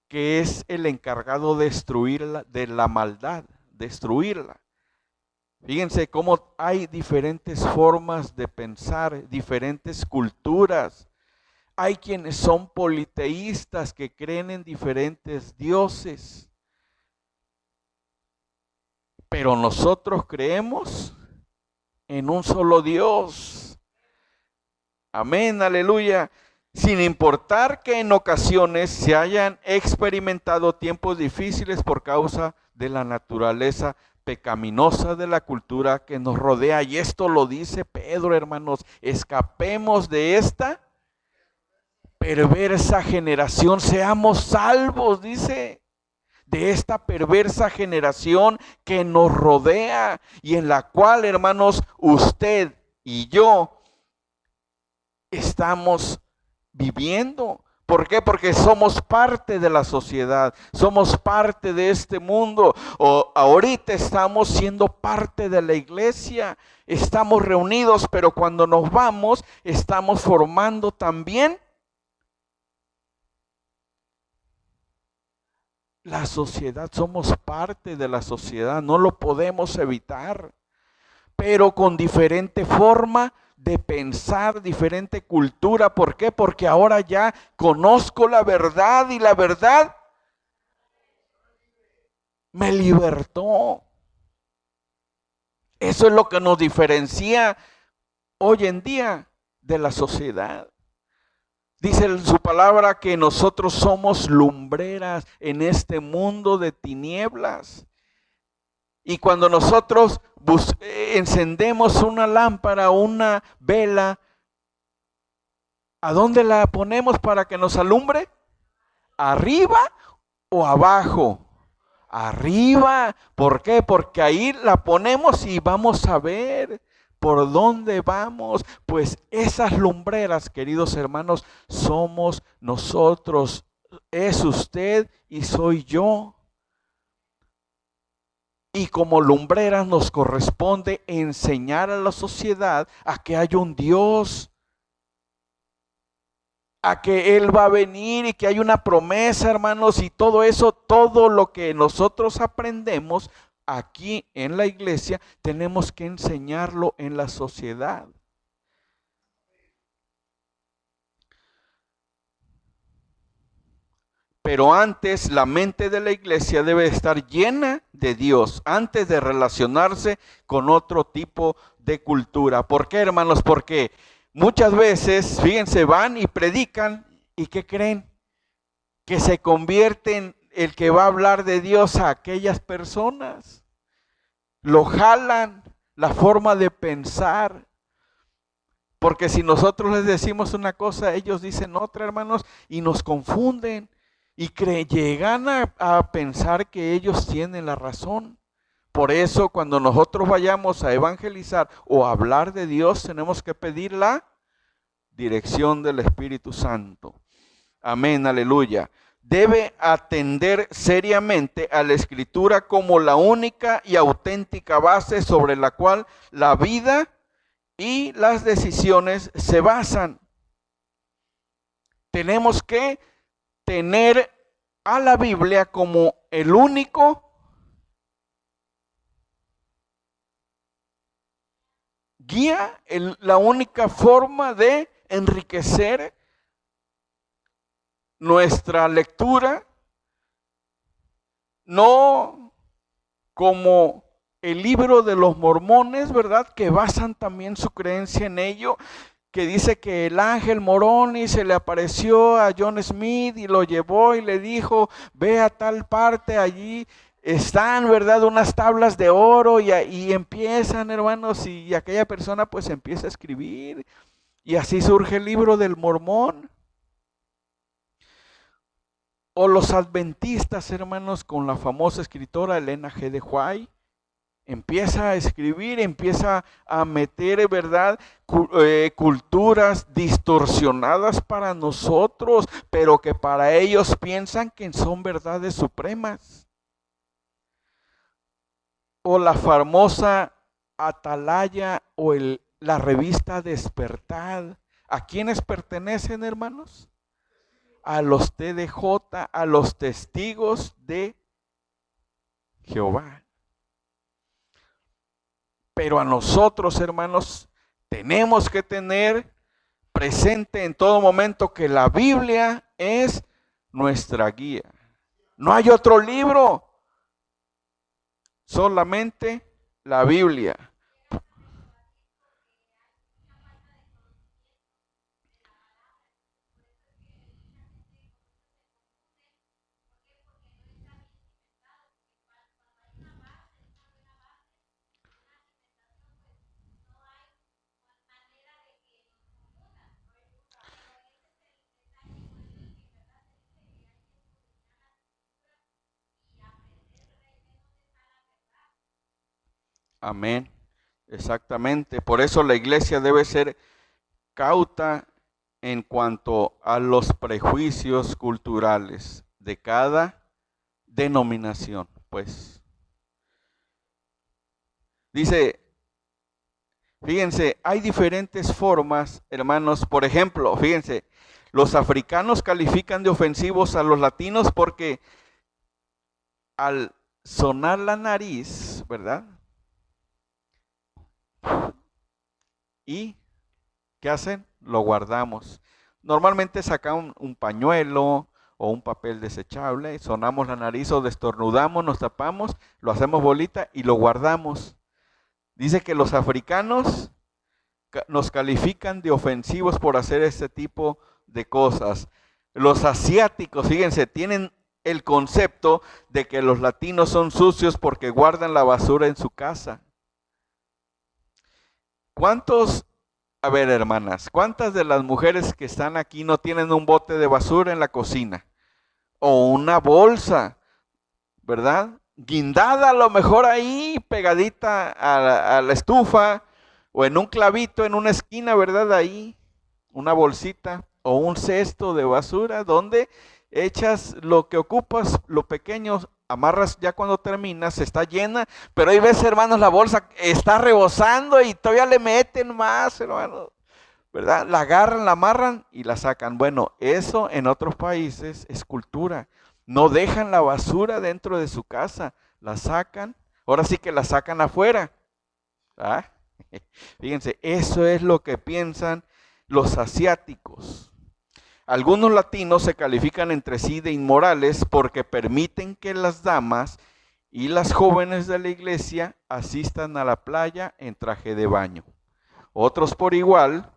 que es el encargado de destruirla, de la maldad, destruirla. Fíjense cómo hay diferentes formas de pensar, diferentes culturas. Hay quienes son politeístas que creen en diferentes dioses. Pero nosotros creemos en un solo Dios. Amén, aleluya. Sin importar que en ocasiones se hayan experimentado tiempos difíciles por causa de la naturaleza pecaminosa de la cultura que nos rodea. Y esto lo dice Pedro, hermanos: escapemos de esta perversa generación, seamos salvos, dice, de esta perversa generación que nos rodea y en la cual, hermanos, usted y yo estamos viviendo. ¿Por qué? Porque somos parte de la sociedad, somos parte de este mundo. Ahorita estamos siendo parte de la iglesia, estamos reunidos, pero cuando nos vamos, estamos formando también la sociedad. Somos parte de la sociedad, no lo podemos evitar, pero con diferente forma de pensar, diferente cultura. ¿Por qué? Porque ahora ya conozco la verdad y la verdad me libertó. Eso es lo que nos diferencia hoy en día de la sociedad. Dice en su palabra que nosotros somos lumbreras en este mundo de tinieblas. Y cuando nosotros encendemos una lámpara, una vela, ¿a dónde la ponemos para que nos alumbre? ¿Arriba o abajo? Arriba. ¿Por qué? Porque ahí la ponemos y vamos a ver por dónde vamos. Pues esas lumbreras, queridos hermanos, somos nosotros. Es usted y soy yo. Y como lumbreras nos corresponde enseñar a la sociedad a que hay un Dios a que Él va a venir y que hay una promesa, hermanos, y todo eso, todo lo que nosotros aprendemos aquí en la iglesia, tenemos que enseñarlo en la sociedad. Pero antes la mente de la iglesia debe estar llena de Dios antes de relacionarse con otro tipo de cultura. ¿Por qué, hermanos? Porque muchas veces, fíjense, van y predican y ¿qué creen? Que se convierten el que va a hablar de Dios a aquellas personas. Lo jalan la forma de pensar. Porque si nosotros les decimos una cosa, ellos dicen otra, hermanos, y nos confunden. Y llegan a pensar que ellos tienen la razón. Por eso cuando nosotros vayamos a evangelizar o a hablar de Dios, tenemos que pedir la dirección del Espíritu Santo. Amén, aleluya. Debe atender seriamente a la Escritura como la única y auténtica base sobre la cual la vida y las decisiones se basan. Tenemos que tener a la Biblia como el único guía, la única forma de enriquecer nuestra lectura, no como el libro de los mormones, ¿verdad? Que basan también su creencia en ello, que dice que el ángel Moroni se le apareció a John Smith y lo llevó y le dijo, ve a tal parte, allí están, ¿verdad? Unas tablas de oro y empiezan, hermanos, y aquella persona pues empieza a escribir y así surge el libro del Mormón. O los adventistas, hermanos, con la famosa escritora Elena G. de White, empieza a escribir, empieza a meter, ¿verdad?, culturas distorsionadas para nosotros, pero que para ellos piensan que son verdades supremas. O la famosa Atalaya o la revista Despertar. ¿A quiénes pertenecen, hermanos? A los TDJ, a los testigos de Jehová. Pero a nosotros, hermanos, tenemos que tener presente en todo momento que la Biblia es nuestra guía. No hay otro libro, solamente la Biblia. Amén, exactamente. Por eso la iglesia debe ser cauta en cuanto a los prejuicios culturales de cada denominación, pues. Dice, fíjense, hay diferentes formas, hermanos. Por ejemplo, fíjense, los africanos califican de ofensivos a los latinos porque al sonar la nariz, ¿verdad? ¿Y qué hacen? Lo guardamos. Normalmente sacan un pañuelo o un papel desechable, sonamos la nariz o destornudamos, nos tapamos, lo hacemos bolita y lo guardamos. Dice que los africanos nos califican de ofensivos por hacer este tipo de cosas. Los asiáticos, fíjense, tienen el concepto de que los latinos son sucios porque guardan la basura en su casa. A ver, hermanas, ¿cuántas de las mujeres que están aquí no tienen un bote de basura en la cocina? O una bolsa, ¿verdad? Guindada a lo mejor ahí, pegadita a la estufa, o en un clavito en una esquina, ¿verdad? Ahí, una bolsita o un cesto de basura donde echas lo que ocupas, lo pequeño, amarras ya cuando terminas, está llena, pero ahí ves, hermanos, la bolsa está rebosando y todavía le meten más, hermanos. ¿verdad? La agarran, la amarran y la sacan. Bueno, eso en otros países es cultura. No dejan la basura dentro de su casa, la sacan. Ahora sí que la sacan afuera. ¿Ah? Fíjense, eso es lo que piensan los asiáticos. Algunos latinos se califican entre sí de inmorales porque permiten que las damas y las jóvenes de la iglesia asistan a la playa en traje de baño. Otros por igual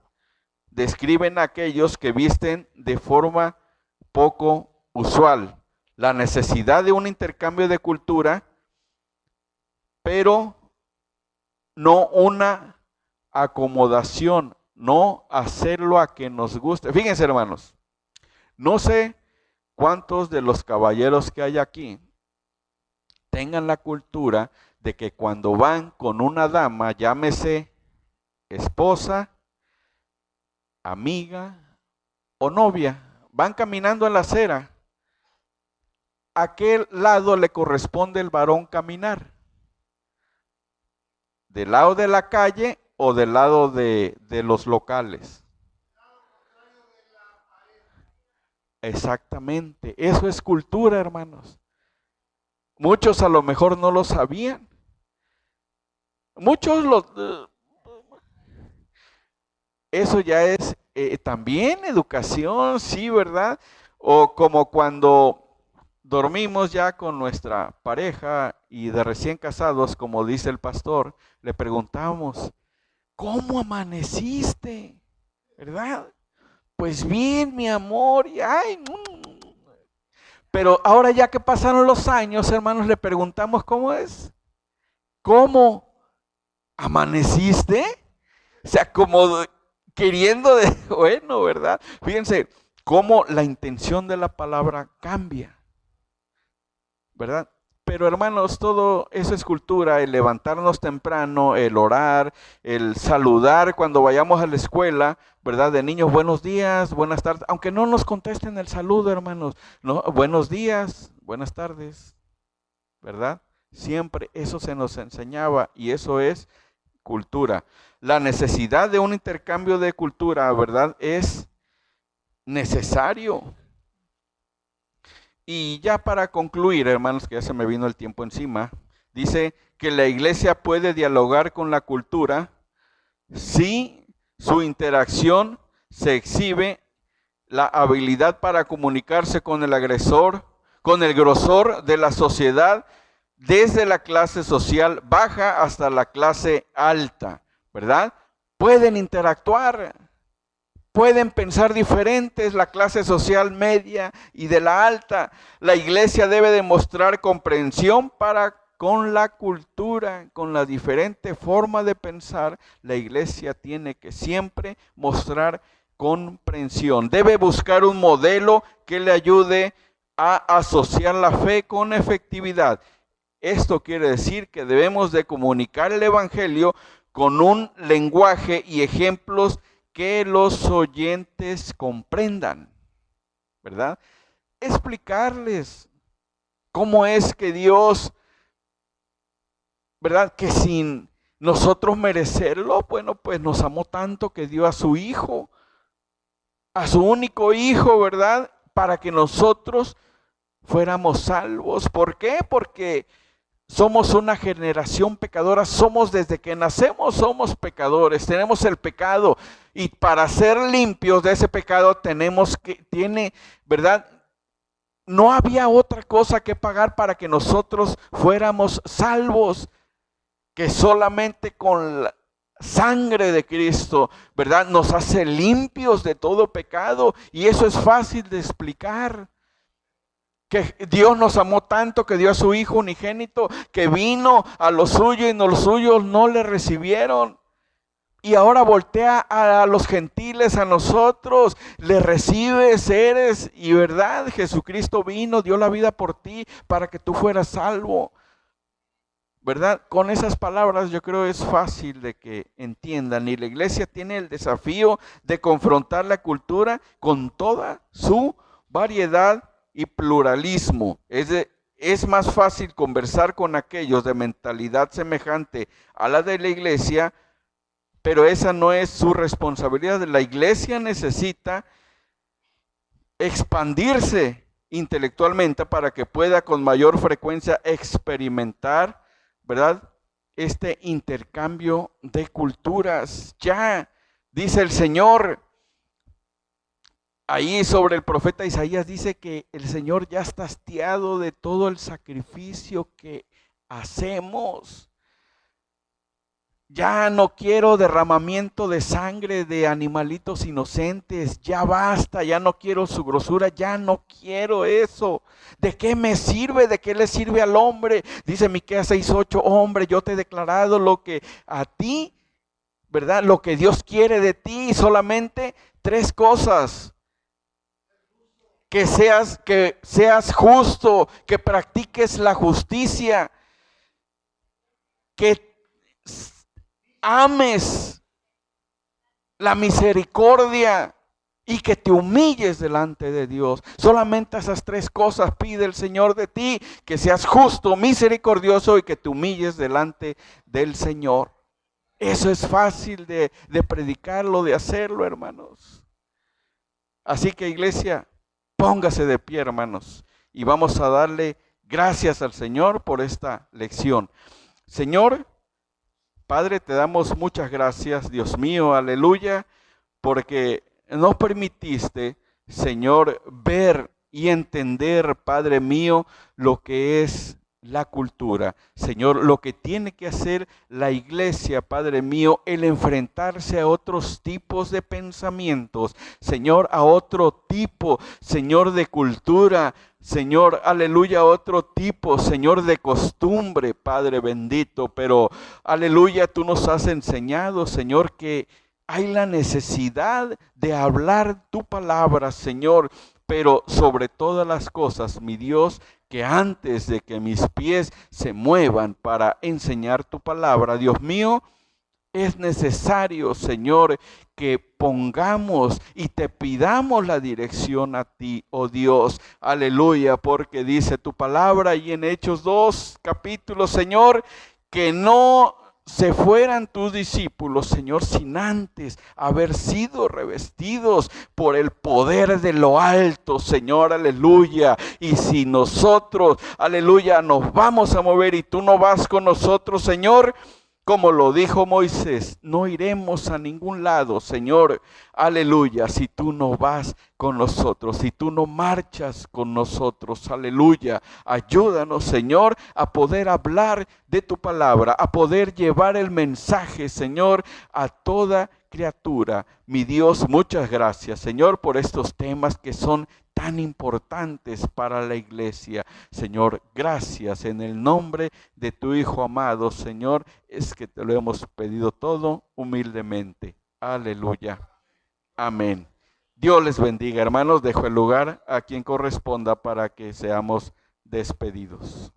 describen a aquellos que visten de forma poco usual. La necesidad de un intercambio de cultura, pero no una acomodación, no hacerlo a que nos guste. Fíjense, hermanos, no sé cuántos de los caballeros que hay aquí tengan la cultura de que cuando van con una dama, llámese esposa, amiga o novia, van caminando en la acera, ¿a qué lado le corresponde el varón caminar? ¿Del lado de la calle o del lado de los locales? Exactamente, eso es cultura, hermanos. Muchos a lo mejor no lo sabían. Muchos eso ya es también educación, sí, ¿verdad? O como cuando dormimos ya con nuestra pareja y de recién casados, como dice el pastor, le preguntamos, ¿cómo amaneciste? ¿Verdad? Pues bien, mi amor, y ay, pero ahora ya que pasaron los años, hermanos, le preguntamos cómo es. ¿Cómo amaneciste? O sea, como queriendo de, bueno, ¿verdad? Fíjense cómo la intención de la palabra cambia, ¿verdad? Pero hermanos, todo eso es cultura, el levantarnos temprano, el orar, el saludar cuando vayamos a la escuela, ¿verdad? De niños, buenos días, buenas tardes, aunque no nos contesten el saludo, hermanos, no, buenos días, buenas tardes, ¿verdad? Siempre eso se nos enseñaba y eso es cultura. La necesidad de un intercambio de cultura, ¿verdad? Es necesario. Y ya para concluir, hermanos, que ya se me vino el tiempo encima, dice que la iglesia puede dialogar con la cultura si su interacción se exhibe la habilidad para comunicarse con el agresor, con el grosor de la sociedad, desde la clase social baja hasta la clase alta, ¿verdad? Pueden interactuar. Pueden pensar diferentes la clase social media y de la alta. La iglesia debe demostrar comprensión para con la cultura, con la diferente forma de pensar. La iglesia tiene que siempre mostrar comprensión. Debe buscar un modelo que le ayude a asociar la fe con efectividad. Esto quiere decir que debemos de comunicar el evangelio con un lenguaje y ejemplos que los oyentes comprendan, ¿verdad? Explicarles cómo es que Dios, ¿verdad? Que sin nosotros merecerlo, bueno, pues nos amó tanto que dio a su Hijo, a su único Hijo, ¿verdad? Para que nosotros fuéramos salvos. ¿Por qué? Porque somos una generación pecadora, somos desde que nacemos, somos pecadores, tenemos el pecado y para ser limpios de ese pecado ¿verdad? No había otra cosa que pagar para que nosotros fuéramos salvos, que solamente con la sangre de Cristo, ¿verdad? Nos hace limpios de todo pecado y eso es fácil de explicar. Que Dios nos amó tanto que dio a su Hijo unigénito, que vino a los suyos y los suyos no le recibieron. Y ahora voltea a los gentiles, a nosotros, le recibes, eres, y verdad, Jesucristo vino, dio la vida por ti para que tú fueras salvo. ¿Verdad? Con esas palabras yo creo es fácil de que entiendan. Y la iglesia tiene el desafío de confrontar la cultura con toda su variedad y pluralismo. Es más fácil conversar con aquellos de mentalidad semejante a la de la iglesia pero esa no es su responsabilidad. La iglesia necesita expandirse intelectualmente para que pueda con mayor frecuencia experimentar, ¿verdad?, este intercambio de culturas. Ya dice el Señor, ahí sobre el profeta Isaías dice que el Señor ya está hastiado de todo el sacrificio que hacemos. Ya no quiero derramamiento de sangre de animalitos inocentes, ya basta, ya no quiero su grosura, ya no quiero eso. ¿De qué me sirve? ¿De qué le sirve al hombre? Dice Miqueas 6:8, hombre, yo te he declarado lo que a ti, ¿verdad? Lo que Dios quiere de ti, solamente 3 cosas. Que seas justo, que practiques la justicia, que ames la misericordia y que te humilles delante de Dios. Solamente esas 3 cosas pide el Señor de ti, que seas justo, misericordioso y que te humilles delante del Señor. Eso es fácil de predicarlo, de hacerlo, hermanos. Así que, iglesia, póngase de pie, hermanos, y vamos a darle gracias al Señor por esta lección. Señor, Padre, te damos muchas gracias, Dios mío, aleluya, porque nos permitiste, Señor, ver y entender, Padre mío, lo que es la cultura. Señor, lo que tiene que hacer la iglesia, Padre mío, el enfrentarse a otros tipos de pensamientos, Señor, a otro tipo, Señor, de cultura, Señor, aleluya, otro tipo, Señor, de costumbre, Padre bendito, pero aleluya, tú nos has enseñado, Señor, que hay la necesidad de hablar tu palabra, Señor, pero sobre todas las cosas, mi Dios, que antes de que mis pies se muevan para enseñar tu palabra, Dios mío, es necesario, Señor, que pongamos y te pidamos la dirección a ti, oh Dios, aleluya, porque dice tu palabra y en Hechos 2 capítulos, Señor, que no se fueran tus discípulos, Señor, sin antes haber sido revestidos por el poder de lo alto, Señor, aleluya. Y si nosotros, aleluya, nos vamos a mover y tú no vas con nosotros, Señor, como lo dijo Moisés, no iremos a ningún lado, Señor, aleluya, si tú no vas con nosotros, si tú no marchas con nosotros, aleluya. Ayúdanos, Señor, a poder hablar de tu palabra, a poder llevar el mensaje, Señor, a toda criatura. Mi Dios, muchas gracias, Señor, por estos temas que son tan importantes para la iglesia. Señor, gracias en el nombre de tu Hijo amado, Señor, es que te lo hemos pedido todo humildemente. Aleluya. Amén. Dios les bendiga, hermanos. Dejo el lugar a quien corresponda para que seamos despedidos.